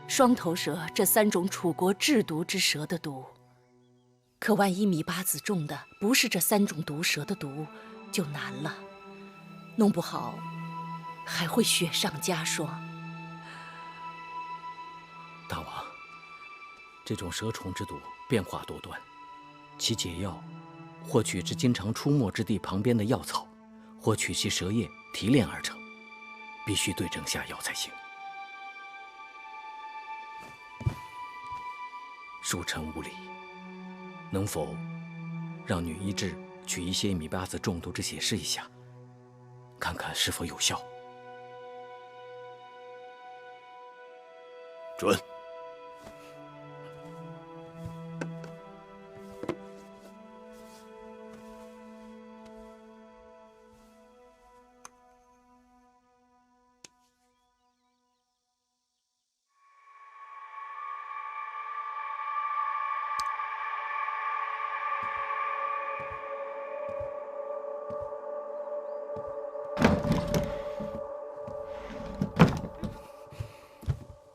雙頭蛇這3種楚國制毒之蛇的毒。可萬一芈八子中的不是這3種毒蛇的毒，就难了，弄不好还会雪上加霜。大王，这种蛇虫之毒变化多端，其解药或取之经常出没之地旁邊的藥草，或取其蛇葉提煉而成，必須對症下藥才行。恕臣無禮，能否讓女醫治取一些芈八子中毒之血試一下，看看是否有效？准。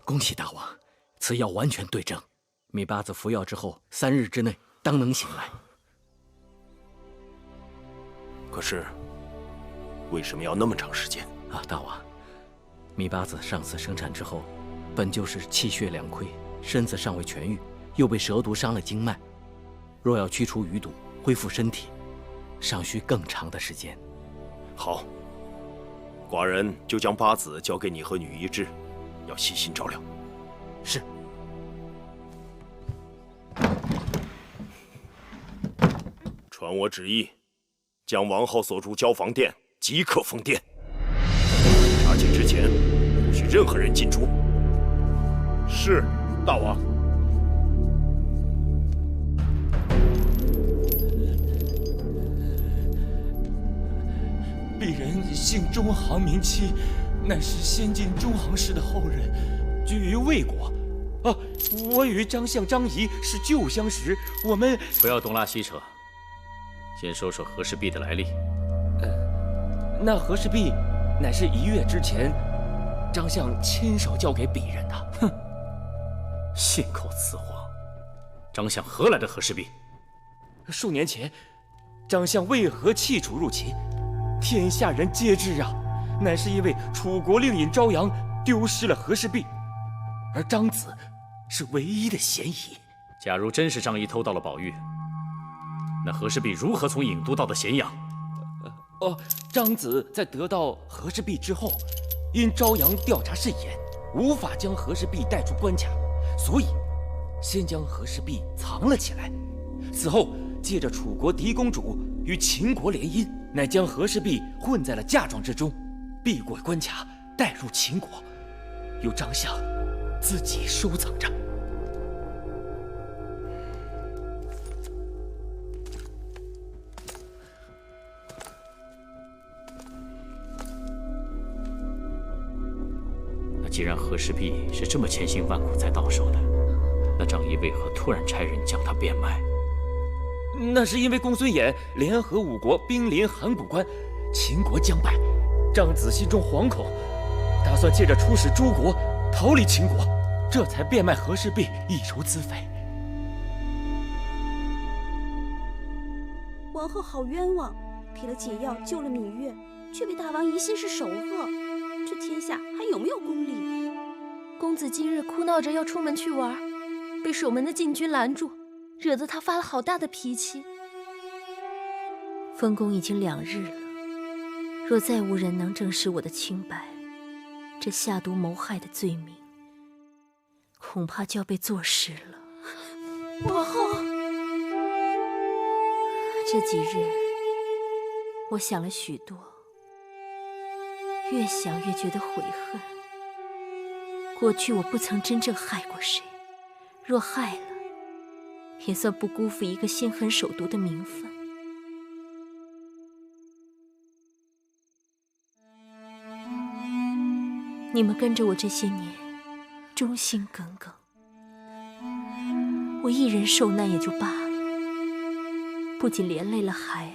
恭喜大王，此藥完全对症，芈八子服药之後3日之內當能醒來。可是，為什麼要那麼長時間啊？大王，芈八子上次生產之後，本就是氣血兩虧，身子尚未痊癒，又被蛇毒傷了經脈，若要驅除餘毒，恢復身體，尚需更長的時間。好，寡人就將八子交給你和女醫治，要細心照料。是。传我旨意，将王后所住交房殿即刻封殿。查寝之前，不许任何人进出。是，大王。鄙人姓中行名戚，乃是先晋中行氏的後人，居於魏國。我與張相、張儀是舊相識，我們不要東拉西扯，先說說和氏璧的來歷。那和氏璧乃是1月之前張相親手交給鄙人的。哼，信口雌黃！張相何來的和氏璧？數年前，張相為何棄楚入齊？天下人皆知啊，乃是因為楚國令尹昭陽丟失了和氏璧，而張子是唯一的嫌疑。假如真是張儀偷到了寶玉，那和氏璧如何從郢都到的咸陽？張子在得到和氏璧之後，因昭陽調查甚嚴，無法將和氏璧帶出關卡，所以先將和氏璧藏了起來。此後借着楚國嫡公主與秦國聯姻，乃將和氏璧混在了嫁妝之中，避過關卡，帶入秦國，由張相自己收藏着。那既然和氏璧是这麼千辛萬苦才到手的，那張儀為何突然差人將它變賣？那是因為公孫衍聯合5國兵臨函谷關，秦國將敗，張子心中惶恐，打算借着出使諸國逃離秦國，這才變賣和氏璧以籌資費。王后好冤枉，給了解藥救了羋月，卻被大王疑心是首惡，這天下還有沒有公理？公子今日哭鬧着要出門去玩，被守門的禁軍攔住，惹得他發了好大的脾氣。封公已經2日了，若再無人能證實我的清白，這下毒謀害的罪名恐怕就要被坐實了。王後，這幾日我想了許多，越想越覺得悔恨。過去我不曾真正害過誰，若害了，也算不辜負一個心狠手毒的名分。你們跟着我這些年，忠心耿耿，我一人受難也就罷了，不僅連累了孩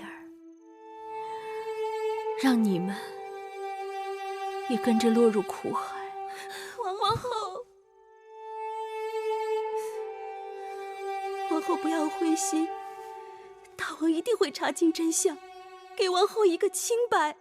兒，讓你們也跟着落入苦海。王後，後不要灰心，大王一定會查清真相，給王後一個清白。